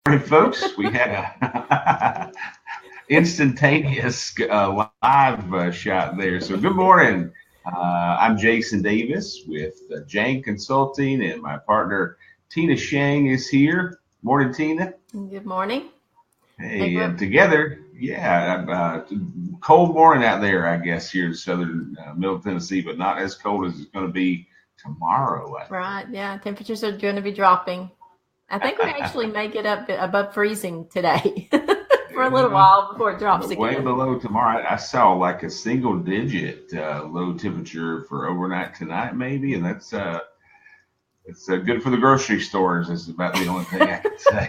right, folks, we had a instantaneous live shot there. So, good morning. I'm Jason Davis with Jane Consulting, and my partner Tina Shang is here. Morning, Tina. Good morning. Hey, Hey, and together, yeah, cold morning out there, I guess, here in southern Middle Tennessee, but not as cold as it's going to be tomorrow, I right. Yeah, temperatures are going to be dropping. I think we actually think. may get up above freezing today for a little Yeah, while before it drops but way again. below tomorrow. I saw like a single digit low temperature for overnight tonight, maybe, and that's it's good for the grocery stores. Is about the only thing I can say,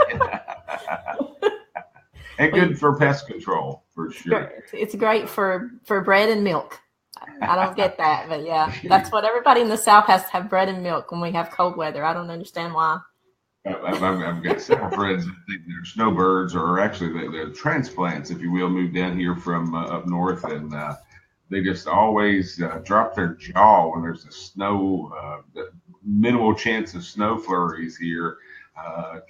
and Well, good for pest control for sure. it's great for bread and milk. I don't get that, but yeah, that's what everybody in the South has to have bread and milk when we have cold weather. I don't understand why. I've got several friends that think they're snowbirds, or actually they're transplants, if you will, moved down here from up north, and they just always drop their jaw when there's a minimal chance of snow flurries here.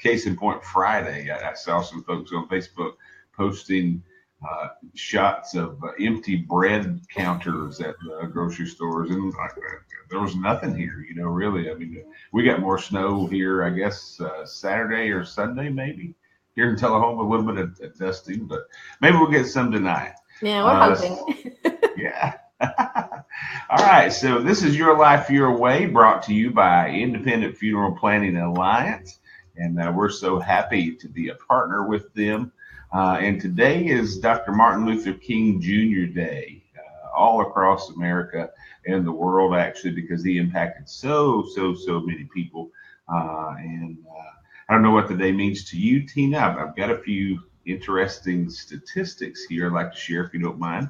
Case in point, Friday, I saw some folks on Facebook posting shots of empty bread counters at the grocery stores, and there was nothing here, really. I mean, we got more snow here, I guess, Saturday or Sunday, maybe. Here in Tullahoma, a little bit of dusting, but maybe we'll get some tonight. Yeah, we're Uh, hoping. yeah. All right. So this is Your Life Your Way, brought to you by Independent Funeral Planning Alliance. And we're so happy to be a partner with them. And today is Dr. Martin Luther King Jr. Day, all across America and the world, actually, because he impacted so many people. And I don't know what the day means to you, Tina. I've got a few interesting statistics here I'd like to share if you don't mind.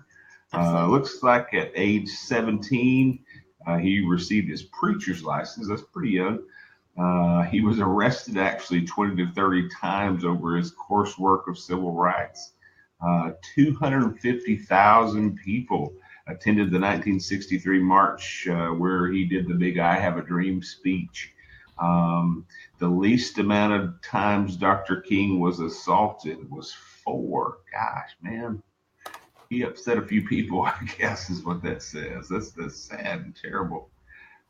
Absolutely. Looks like at age 17, he received his preacher's license. That's pretty young. He was arrested actually 20 to 30 times over his coursework of civil rights. 250,000 people attended the 1963 march where he did the big I Have a Dream speech. The least amount of times Dr. King was assaulted was four. Gosh, man, he upset a few people, I guess, is what that says. That's sad and terrible.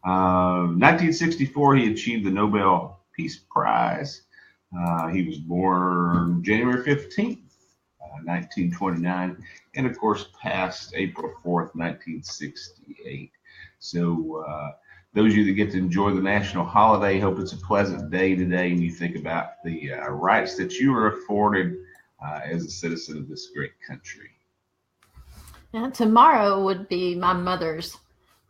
1964, he achieved the Nobel Peace Prize. He was born January 15th, 1929, and of course passed April 4th, 1968. So, those of you that get to enjoy the national holiday, hope it's a pleasant day today, and you think about the rights that you are afforded as a citizen of this great country. Yeah, tomorrow would be my mother's.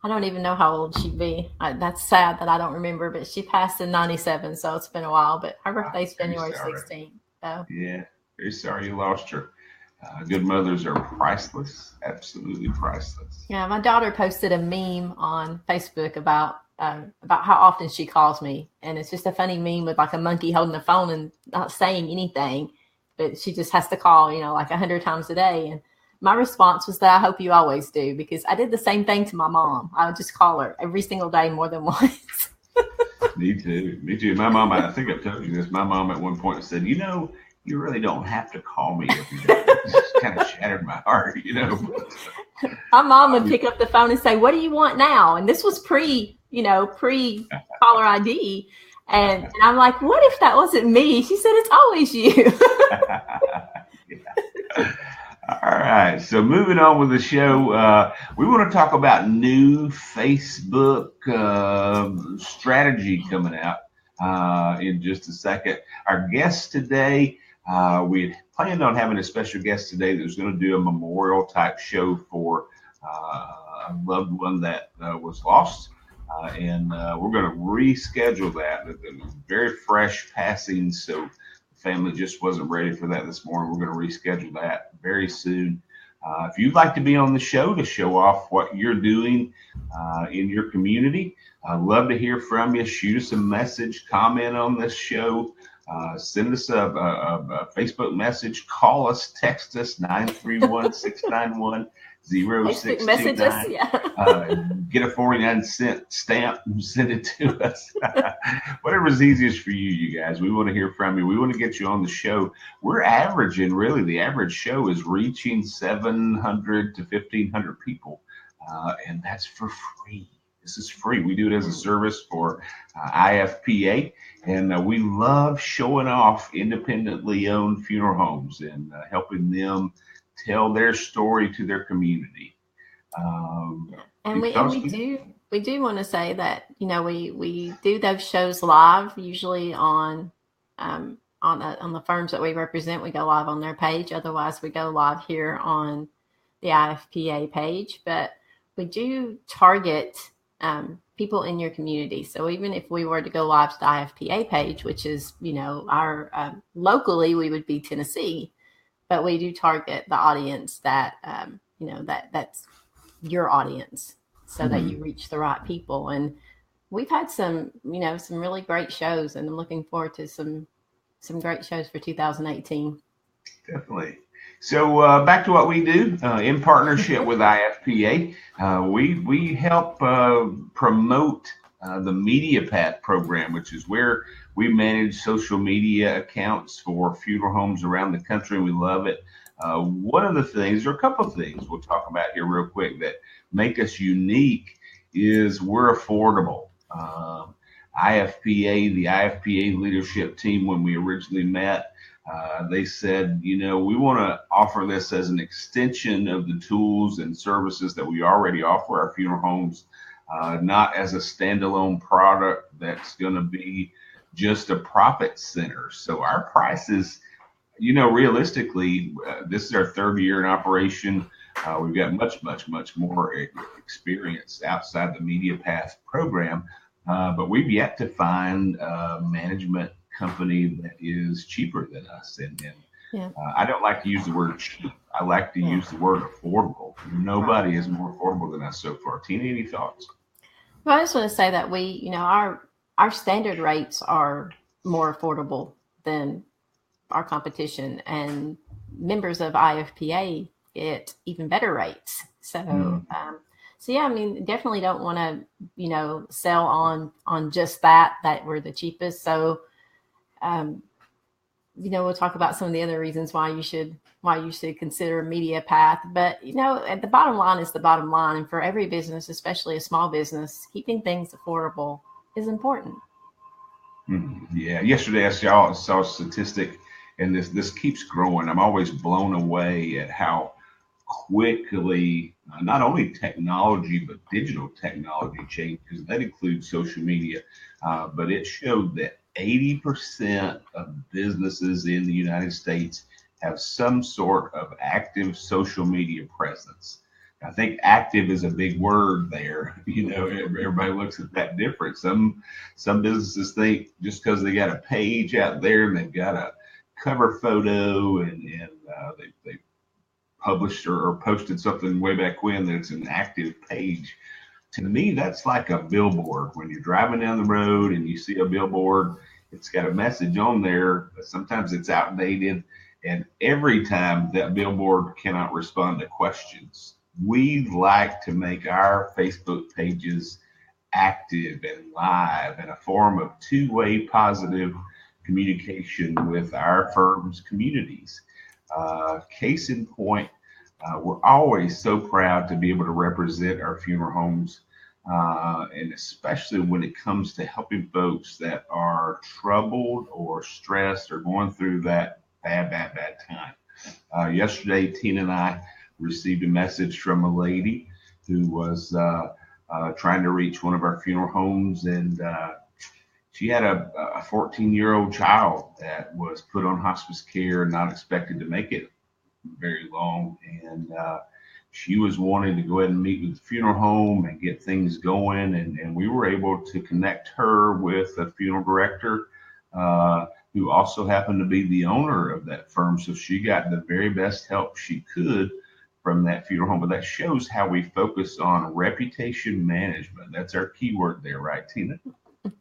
I don't even know how old she'd be. That's sad that I don't remember, but she passed in 97, so it's been a while. But her birthday's Very January sorry. 16th. So, Yeah, very sorry you lost her. Good mothers are priceless, absolutely priceless. yeah, my daughter posted a meme on Facebook about how often she calls me, and it's just a funny meme with like a monkey holding the phone and not saying anything, but she just has to call, like 100 times a day. And my response was that I hope you always do, because I did the same thing to my mom. I would just call her every single day more than once. Me too. Me too. My mom, I think I've told you this. My mom at one point said, you really don't have to call me every day. It just kind of shattered my heart. My mom would Um, pick up the phone and say, "What do you want now?" And this was pre caller ID. And I'm like, "What if that wasn't me?" She said, "It's always you." yeah. All right. So moving on with the show, we want to talk about new Facebook strategy coming out in just a second. Our guest today, we had planned on having a special guest today that was going to do a memorial type show for a loved one that was lost. And we're going to reschedule that. It was very fresh passing, so the family just wasn't ready for that this morning. We're going to reschedule that very soon. If you'd like to be on the show to show off what you're doing in your community, I'd love to hear from you. Shoot us a message, comment on this show, send us a Facebook message, call us, text us 931-691 Facebook messages, 0629. yeah. Get a 49-cent stamp and send it to us. Whatever's easiest for you, you guys. We want to hear from you. We want to get you on the show. We're averaging, really, the average show is reaching 700 to 1,500 people, and that's for free. This is free. We do it as a service for IFPA, and we love showing off independently owned funeral homes and helping them tell their story to their community. And we do want to say that, you know, we do those shows live, usually on the firms that we represent. We go live on their page. Otherwise, we go live here on the IFPA page. But we do target people in your community. So even if we were to go live to the IFPA page, which is, you know, our locally, we would be Tennessee, but we do target the audience that you know, that's your audience, so that you reach the right people. And we've had some, you know, some really great shows, and I'm looking forward to some great shows for 2018. Definitely. So back to what we do in partnership with IFPA, we help promote the MediaPath program, which is where we manage social media accounts for funeral homes around the country. We love it. One of the things, or a couple of things we'll talk about here real quick that make us unique is we're affordable. IFPA, the IFPA leadership team, when we originally met, they said, you know, we want to offer this as an extension of the tools and services that we already offer our funeral homes, not as a standalone product that's going to be just a profit center. So our prices, you know, realistically, this is our third year in operation. We've got much more experience outside the MediaPath program, but we've yet to find a management company that is cheaper than us. And I don't like to use the word cheap. I like to use the word affordable. Nobody is more affordable than us so far. Tina, any thoughts? Well, I just want to say that we, you know, our standard rates are more affordable than our competition, and members of IFPA get even better rates. So, so yeah, I mean, definitely don't want to, you know, sell on just that we're the cheapest. So, you know, we'll talk about some of the other reasons why you should consider MediaPath. But, you know, at the bottom line is the bottom line. And for every business, especially a small business, keeping things affordable is important. Yeah. Yesterday I saw a statistic, and this keeps growing. I'm always blown away at how quickly not only technology but digital technology changes. That includes social media, but it showed that 80% of businesses in the United States have some sort of active social media presence. I think active is a big word there. You know, everybody looks at that different. Some businesses think just because they got a page out there and they've got a cover photo and they published or posted something way back when, that it's an active page. To me, that's like a billboard. When you're driving down the road and you see a billboard, it's got a message on there, but sometimes it's outdated. And every time that billboard cannot respond to questions. We like to make our Facebook pages active and live and a form of two-way positive communication with our firm's communities. Case in point, we're always so proud to be able to represent our funeral homes, and especially when it comes to helping folks that are troubled or stressed or going through that bad time. Yesterday, Tina and I received a message from a lady who was trying to reach one of our funeral homes, and she had a 14-year-old child that was put on hospice care, not expected to make it very long, and she was wanting to go ahead and meet with the funeral home and get things going, and we were able to connect her with a funeral director who also happened to be the owner of that firm, so she got the very best help she could from that funeral home. But that shows how we focus on reputation management. That's our keyword there, right, Tina? Oh,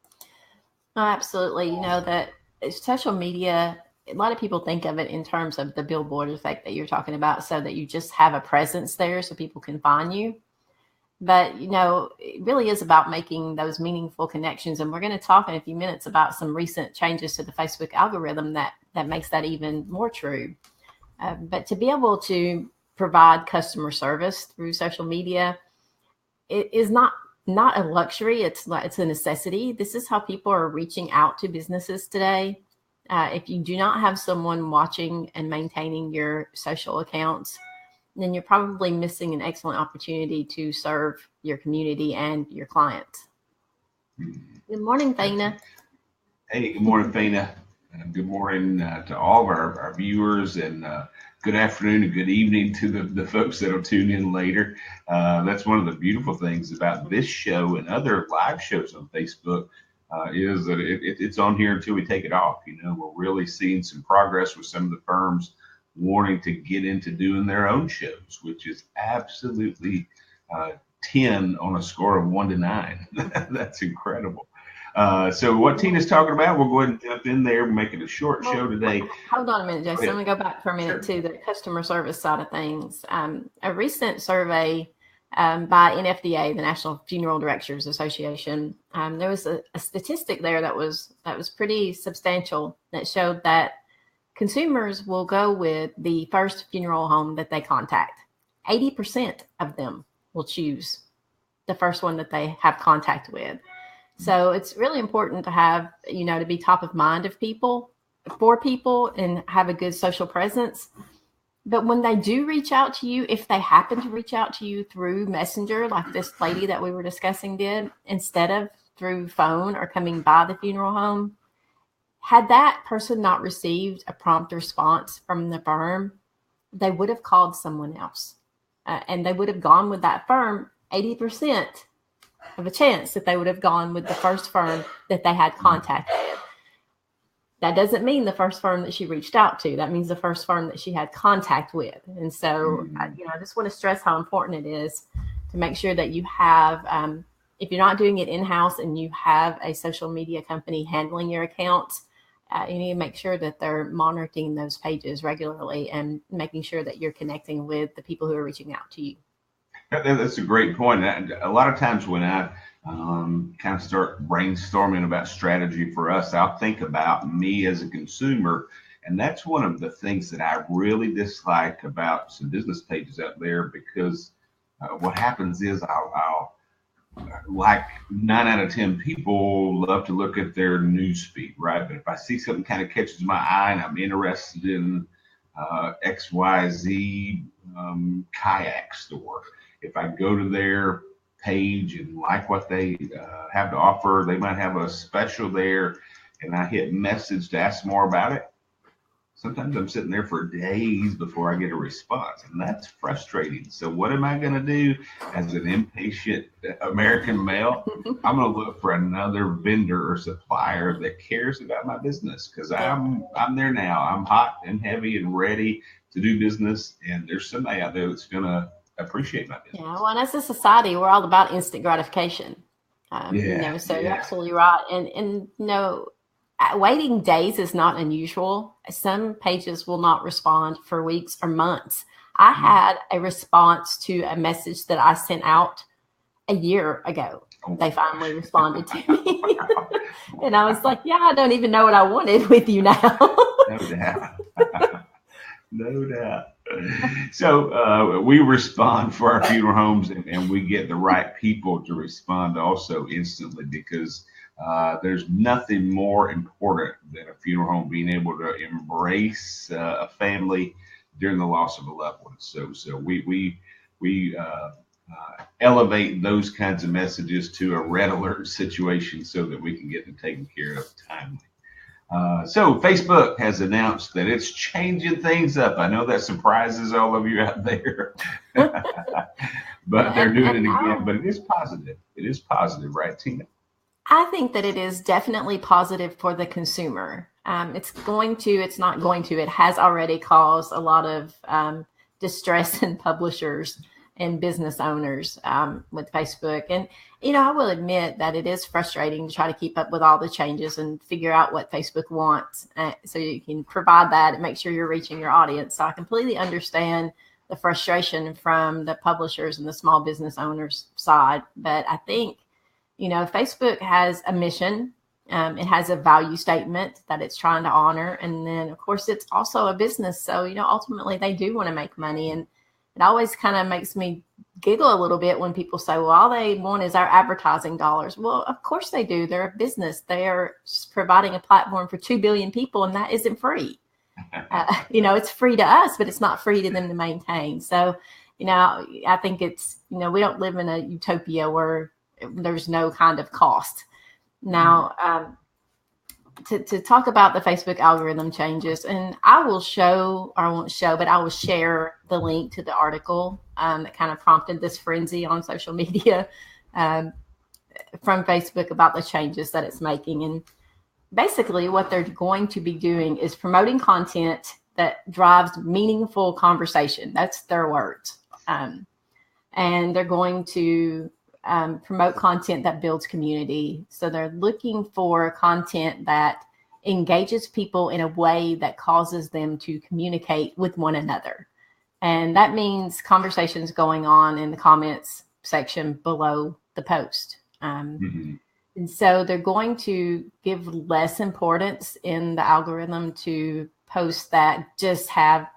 absolutely. You know, that social media a lot of people think of it in terms of the billboard effect that you're talking about, so that you just have a presence there so people can find you. But, it really is about making those meaningful connections. And we're going to talk in a few minutes about some recent changes to the Facebook algorithm that makes that even more true. But to be able to provide customer service through social media, it is not a luxury. It's a necessity. This is how people are reaching out to businesses today. If you do not have someone watching and maintaining your social accounts, then you're probably missing an excellent opportunity to serve your community and your clients. Good morning, Fana. Hey, good morning, Fana. Good morning to all of our viewers, and good afternoon and good evening to the folks that will tune in later. That's one of the beautiful things about this show and other live shows on Facebook, is that it's on here until we take it off. We're really seeing some progress with some of the firms wanting to get into doing their own shows, which is absolutely 10 on a score of 1 to 9. That's incredible. So what Tina's talking about, we'll go ahead and jump in there. We're making a short show today. Hold on a minute, Jason. I'm going to go back for a minute to the customer service side of things. A recent survey by NFDA, the National Funeral Directors Association, there was a statistic there that was pretty substantial that showed that consumers will go with the first funeral home that they contact. 80% of them will choose the first one that they have contact with. So it's really important to have, to be top of mind of people, for people, and have a good social presence. But when they do reach out to you, if they happen to reach out to you through Messenger, like this lady that we were discussing did, instead of through phone or coming by the funeral home, had that person not received a prompt response from the firm, they would have called someone else. And they would have gone with that firm, 80% of a chance that they would have gone with the first firm that they had contact with. That doesn't mean the first firm that she reached out to. That means the first firm that she had contact with. And so, I just want to stress how important it is to make sure that you have, if you're not doing it in-house and you have a social media company handling your accounts, you need to make sure that they're monitoring those pages regularly and making sure that you're connecting with the people who are reaching out to you. That's a great point. A lot of times when I kind of start brainstorming about strategy for us, I'll think about me as a consumer. And that's one of the things that I really dislike about some business pages out there, because what happens is I'll like 9 out of 10 people love to look at their news feed, right? But if I see something kind of catches my eye and I'm interested in XYZ kayak store, if I go to their page and like what they have to offer, they might have a special there, and I hit message to ask more about it. Sometimes I'm sitting there for days before I get a response, and that's frustrating. So what am I going to do as an impatient American male? I'm going to look for another vendor or supplier that cares about my business, because I'm there now. I'm hot and heavy and ready to do business, and there's somebody out there that's going to appreciate my business. Yeah, well, and as a society, we're all about instant gratification. So you're absolutely right. And waiting days is not unusual. Some pages will not respond for weeks or months. I had a response to a message that I sent out a year ago. They finally responded to me. And I was like, I don't even know what I wanted with you now. No doubt. No doubt. So we respond for our funeral homes, and we get the right people to respond also instantly, because there's nothing more important than a funeral home being able to embrace a family during the loss of a loved one. So we elevate those kinds of messages to a red alert situation so that we can get them taken care of timely. So Facebook has announced that it's changing things up. I know that surprises all of you out there, but they're doing it again. But it is positive. It is positive, right, Tina? I think that it is definitely positive for the consumer. It has already caused a lot of distress in publishers and business owners with Facebook. And, I will admit that it is frustrating to try to keep up with all the changes and figure out what Facebook wants so you can provide that and make sure you're reaching your audience. So I completely understand the frustration from the publishers and the small business owners side. But I think, Facebook has a mission. It has a value statement that it's trying to honor. And then, of course, it's also a business. So, ultimately they do want to make money. And it always kind of makes me giggle a little bit when people say, well, all they want is our advertising dollars. Well, of course they do. They're a business. They are providing a platform for 2 billion people, and that isn't free. It's free to us, but it's not free to them to maintain. So, I think it's, we don't live in a utopia where there's no kind of cost. Now, to talk about the Facebook algorithm changes, and I will share the link to the article that kind of prompted this frenzy on social media from Facebook about the changes that it's making. And basically what they're going to be doing is promoting content that drives meaningful conversation. That's their words. And they're going to promote content that builds community. So they're looking for content that engages people in a way that causes them to communicate with one another. And that means conversations going on in the comments section below the post. And so they're going to give less importance in the algorithm to posts that just have,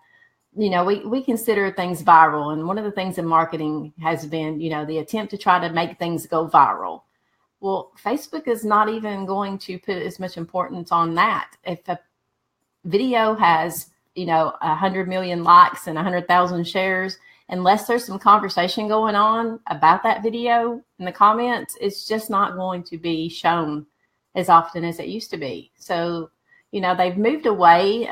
we consider things viral. And one of the things in marketing has been, the attempt to try to make things go viral. Well, Facebook is not even going to put as much importance on that. If a video has, 100 million likes and 100,000 shares, unless there's some conversation going on about that video in the comments, it's just not going to be shown as often as it used to be. So, they've moved away.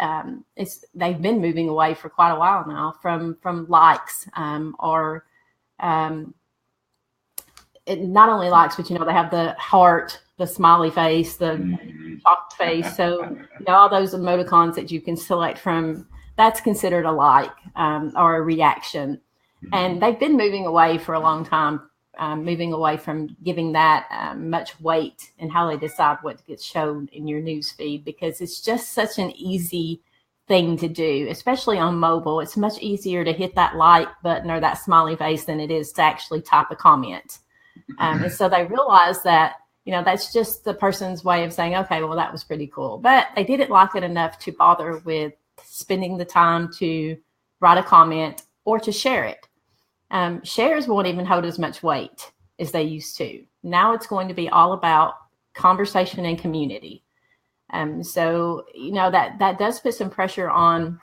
They've been moving away for quite a while now from likes or not only likes, but they have the heart, the smiley face, the shocked face. So all those emoticons that you can select from, that's considered a like or a reaction. And they've been moving away for a long time, moving away from giving that much weight in how they decide what gets shown in your news feed, because it's just such an easy thing to do, especially on mobile. It's much easier to hit that like button or that smiley face than it is to actually type a comment. And so they realize that, that's just the person's way of saying, okay, well, that was pretty cool. But they didn't like it enough to bother with spending the time to write a comment or to share it. Shares won't even hold as much weight as they used to. Now it's going to be all about conversation and community. So, that does put some pressure on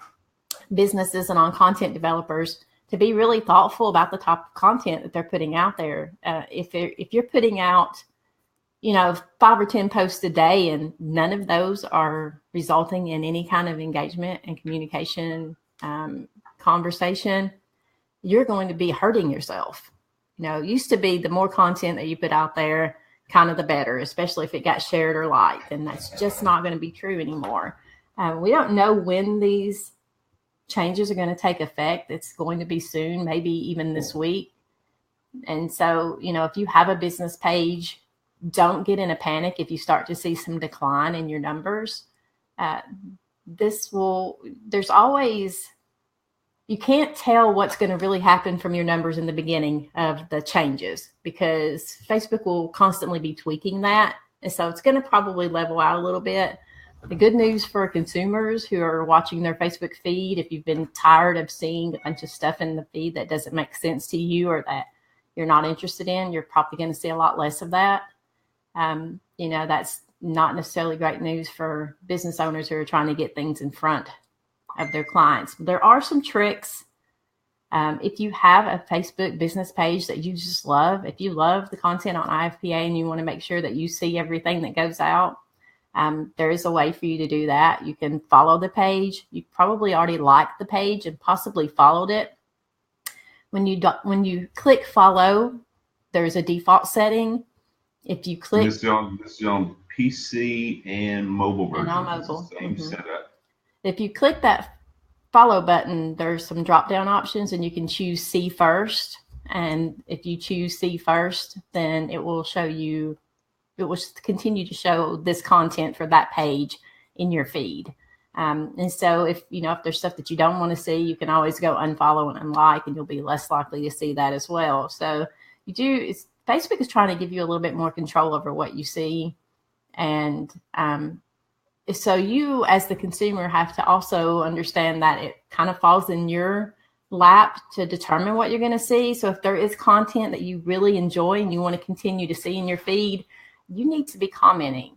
businesses and on content developers to be really thoughtful about the type of content that they're putting out there. If you're putting out, 5 or 10 posts a day and none of those are resulting in any kind of engagement and communication, conversation, you're going to be hurting yourself. It used to be the more content that you put out there, kind of the better, especially if it got shared or liked. And that's just not going to be true anymore. We don't know when these changes are going to take effect. It's going to be soon, maybe even this week. And so, if you have a business page, don't get in a panic if you start to see some decline in your numbers. There's always, you can't tell what's going to really happen from your numbers in the beginning of the changes, because Facebook will constantly be tweaking that. And so it's going to probably level out a little bit. The good news for consumers who are watching their Facebook feed, if you've been tired of seeing a bunch of stuff in the feed that doesn't make sense to you or that you're not interested in, you're probably going to see a lot less of that. That's not necessarily great news for business owners who are trying to get things in front of their clients. There are some tricks. If you have a Facebook business page that you just love, if you love the content on IFPA and you want to make sure that you see everything that goes out, there is a way for you to do that. You can follow the page. You probably already liked the page and possibly followed it. When you click follow, there's a default setting. If you click, this is on PC and mobile version. And on mobile. Same setup. If you click that follow button, there's some drop down options and you can choose see first. And if you choose see first, then it will continue to show this content for that page in your feed. And so if there's stuff that you don't want to see, you can always go unfollow and unlike, and you'll be less likely to see that as well. So Facebook is trying to give you a little bit more control over what you see. And so you, as the consumer, have to also understand that it kind of falls in your lap to determine what you're going to see. So if there is content that you really enjoy and you want to continue to see in your feed, you need to be commenting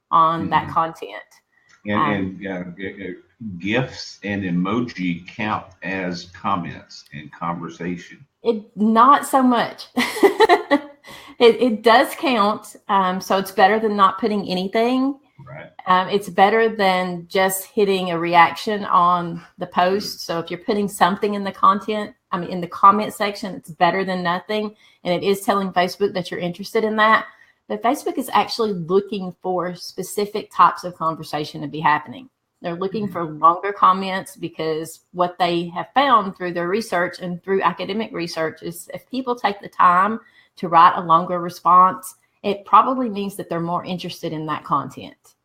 on that content. And GIFs and emoji count as comments in conversation. Not so much. It does count. So it's better than not putting anything. Right. It's better than just hitting a reaction on the post. So if you're putting something in the in the comment section, it's better than nothing. And it is telling Facebook that you're interested in that. But Facebook is actually looking for specific types of conversation to be happening. They're looking for longer comments, because what they have found through their research and through academic research is if people take the time to write a longer response, it probably means that they're more interested in that content.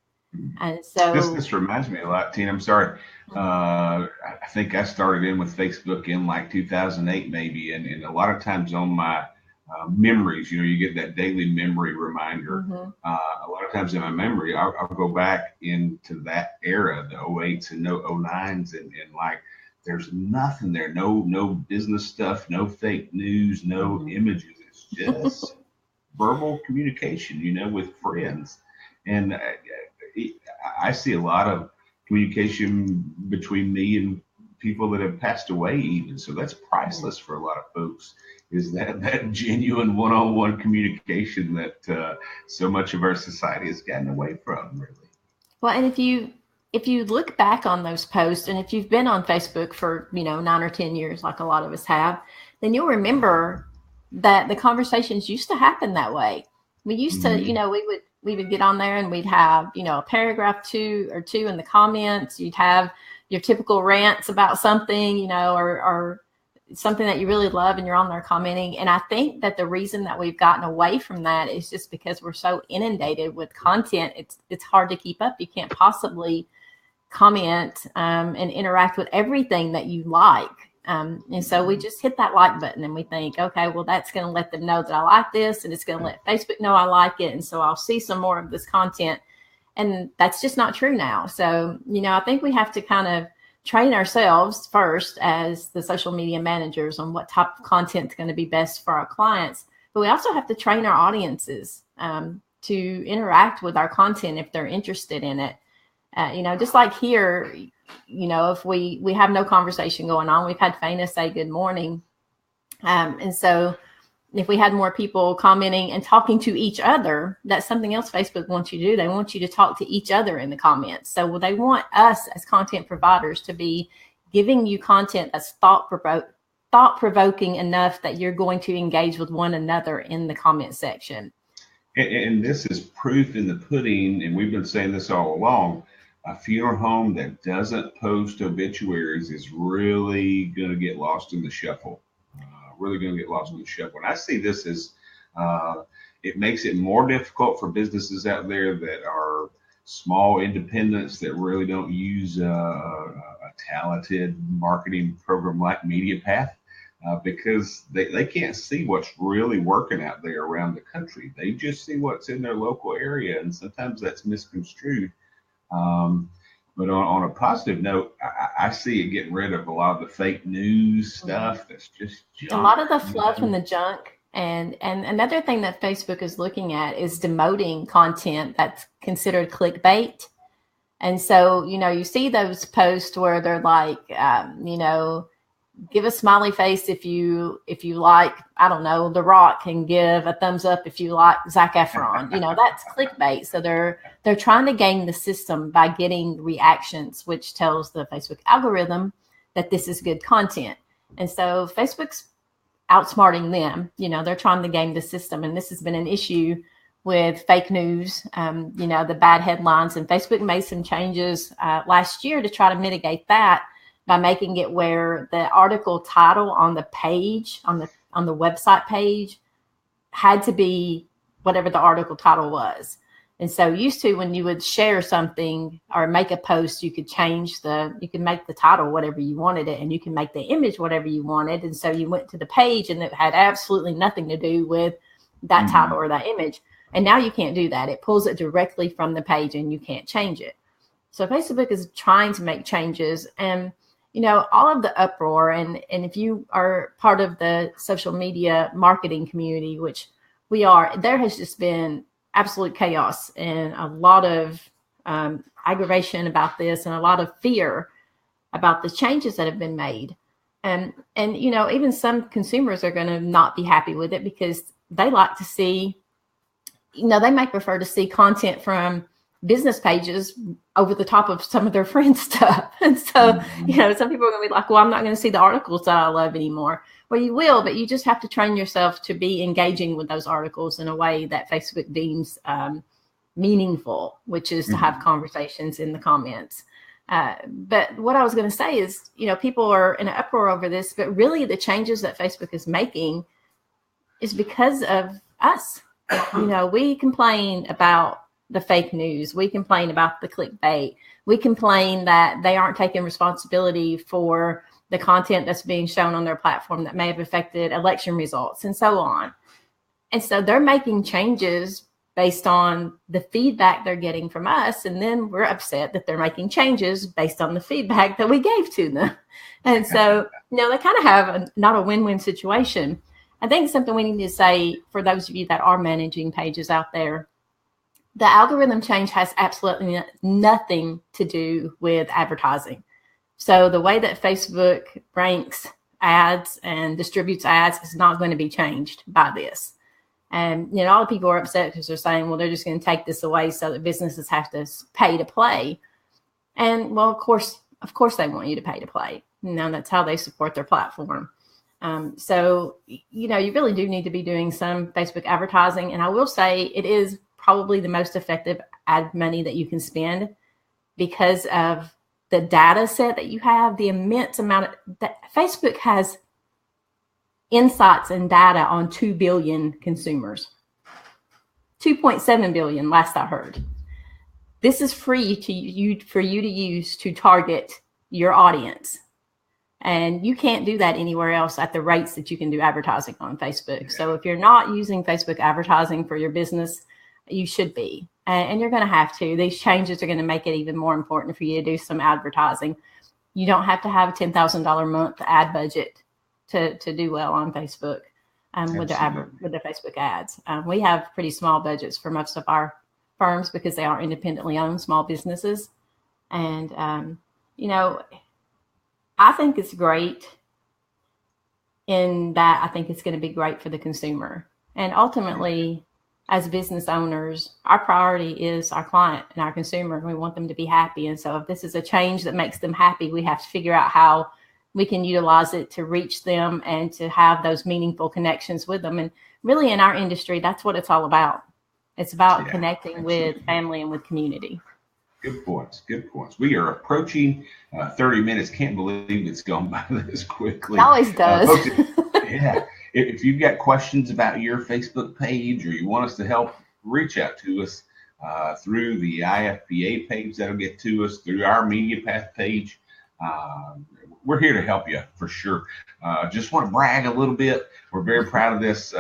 And so this reminds me a lot, Tina. I'm sorry. I think I started in with Facebook in like 2008 maybe. And a lot of times on my memories, you get that daily memory reminder. A lot of times in my memory, I'll go back into that era, the 08s and 09s, and like there's nothing there, no business stuff, no fake news, no images. It's just verbal communication, with friends. And I see a lot of communication between me and people that have passed away even. So that's priceless for a lot of folks, is that genuine one-on-one communication that so much of our society has gotten away from, really. Well, and if you look back on those posts, and if you've been on Facebook for 9 or 10 years, like a lot of us have, then you'll remember that the conversations used to happen that way. We used to, we would get on there and we'd have, a paragraph or two in the comments. You'd have your typical rants about something, or something that you really love, and you're on there commenting. And I think that the reason that we've gotten away from that is just because we're so inundated with content. It's hard to keep up. You can't possibly comment and interact with everything that you like. And so we just hit that like button and we think, okay, well, that's going to let them know that I like this, and it's going to let Facebook know I like it. And so I'll see some more of this content. And that's just not true now. So, I think we have to kind of train ourselves first as the social media managers on what type of content is going to be best for our clients. But we also have to train our audiences to interact with our content if they're interested in it. Just like here, if we have no conversation going on, we've had Faina say good morning. And so if we had more people commenting and talking to each other, that's something else Facebook wants you to do. They want you to talk to each other in the comments. So they want us as content providers to be giving you content that's thought-provoking enough that you're going to engage with one another in the comment section. And this is proof in the pudding, and we've been saying this all along. A funeral home that doesn't post obituaries is really going to get lost in the shuffle. And I see this as it makes it more difficult for businesses out there that are small independents that really don't use a talented marketing program like MediaPath, because they can't see what's really working out there around the country. They just see what's in their local area, and sometimes that's misconstrued. But on a positive note, I see it getting rid of a lot of the fake news stuff that's just junk. A lot of the fluff and the junk. And another thing that Facebook is looking at is demoting content that's considered clickbait. And so, you see those posts where they're like, give a smiley face if you like, I don't know, The Rock, and give a thumbs up if you like Zac Efron. That's clickbait. So they're trying to game the system by getting reactions, which tells the Facebook algorithm that this is good content. And so Facebook's outsmarting them. They're trying to game the system. And this has been an issue with fake news, the bad headlines. And Facebook made some changes last year to try to mitigate that, by making it where the article title on the page, on on the website page had to be whatever the article title was. And so used to, when you would share something or make a post, you could make the title whatever you wanted it, and you can make the image whatever you wanted. And so you went to the page and it had absolutely nothing to do with that title or that image. And now you can't do that. It pulls it directly from the page and you can't change it. So Facebook is trying to make changes, and all of the uproar, and if you are part of the social media marketing community, which we are, there has just been absolute chaos and a lot of aggravation about this, and a lot of fear about the changes that have been made. And even some consumers are going to not be happy with it, because they like to see, they might prefer to see content from business pages over the top of some of their friends' stuff. And so, some people are going to be like, well, I'm not going to see the articles that I love anymore. Well, you will, but you just have to train yourself to be engaging with those articles in a way that Facebook deems meaningful, which is to have conversations in the comments. But what I was going to say is, people are in an uproar over this, but really the changes that Facebook is making is because of us. We complain about the fake news. We complain about the clickbait. We complain that they aren't taking responsibility for the content that's being shown on their platform that may have affected election results and so on. And so they're making changes based on the feedback they're getting from us. And then we're upset that they're making changes based on the feedback that we gave to them. And so, they kind of have not a win-win situation. I think something we need to say for those of you that are managing pages out there, the algorithm change has absolutely nothing to do with advertising. So the way that Facebook ranks ads and distributes ads is not going to be changed by this. And, a lot of people are upset because they're saying, well, they're just going to take this away so that businesses have to pay to play. And, well, of course they want you to pay to play. That's how they support their platform. So, you really do need to be doing some Facebook advertising. And I will say it is probably the most effective ad money that you can spend, because of the data set that you have, the immense amount that Facebook has insights and data on 2 billion consumers, 2.7 billion last I heard. This is free for you to use to target your audience. And you can't do that anywhere else at the rates that you can do advertising on Facebook. So if you're not using Facebook advertising for your business, you should be. And you're going to have to. These changes are going to make it even more important for you to do some advertising. You don't have to have a $10,000 a month ad budget to do well on Facebook with the Facebook ads. We have pretty small budgets for most of our firms because they are independently owned small businesses. And, I think it's great in that I think it's going to be great for the consumer. And ultimately, as business owners, our priority is our client and our consumer. We want them to be happy. And so if this is a change that makes them happy, we have to figure out how we can utilize it to reach them and to have those meaningful connections with them. And really in our industry, that's what it's all about. It's about connecting with family and with community. Good points. We are approaching 30 minutes. Can't believe it's gone by this quickly. It always does. Folks, if you've got questions about your Facebook page, or you want us to help, reach out to us through the IFPA page. That'll get to us through our MediaPath page. We're here to help you for sure. Just want to brag a little bit. We're very proud of this.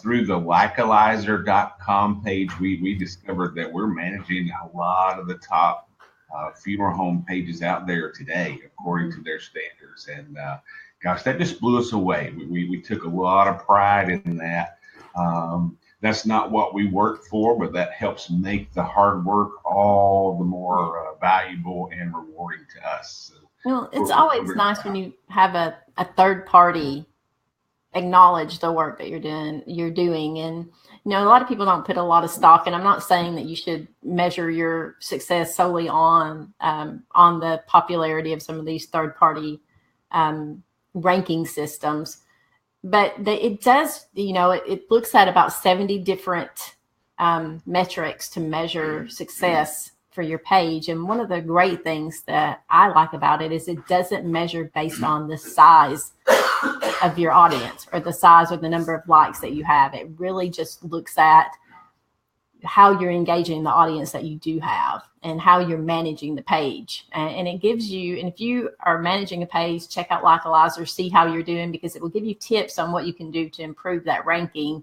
Through the likealizer.com page, we discovered that we're managing a lot of the top funeral home pages out there today, according to their standards. And gosh, that just blew us away. We took a lot of pride in that. That's not what we work for, but that helps make the hard work all the more valuable and rewarding to us. So well, it's always nice when you have a third party acknowledge the work that you're doing. And, a lot of people don't put a lot of stock, and I'm not saying that you should measure your success solely on the popularity of some of these third party ranking systems. But it does, it looks at about 70 different metrics to measure success for your page. And one of the great things that I like about it is it doesn't measure based on the size of your audience or the size or the number of likes that you have. It really just looks at how you're engaging the audience that you do have and how you're managing the page. And it gives you, and if you are managing a page, check out Likealyzer, see how you're doing, because it will give you tips on what you can do to improve that ranking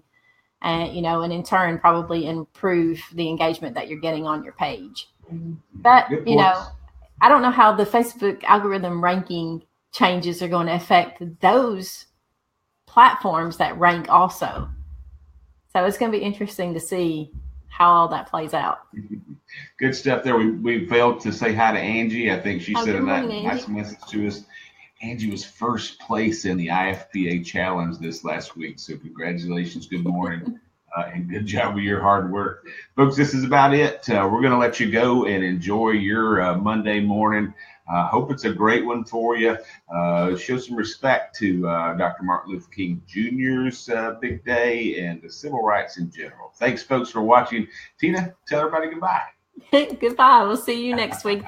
and, you know, and in turn, probably improve the engagement that you're getting on your page. But, you know, I don't know how the Facebook algorithm ranking changes are going to affect those platforms that rank also. So it's going to be interesting to see how all that plays out. Good stuff there. We failed to say hi to Angie. I think she sent a nice message to us. Angie was first place in the IFPA challenge this last week. So congratulations. Good morning. And good job with your hard work. Folks, this is about it. We're going to let you go and enjoy your Monday morning. Hope it's a great one for you. Show some respect to Dr. Martin Luther King Jr.'s big day and the civil rights in general. Thanks, folks, for watching. Tina, tell everybody goodbye. Goodbye. We'll see you next week.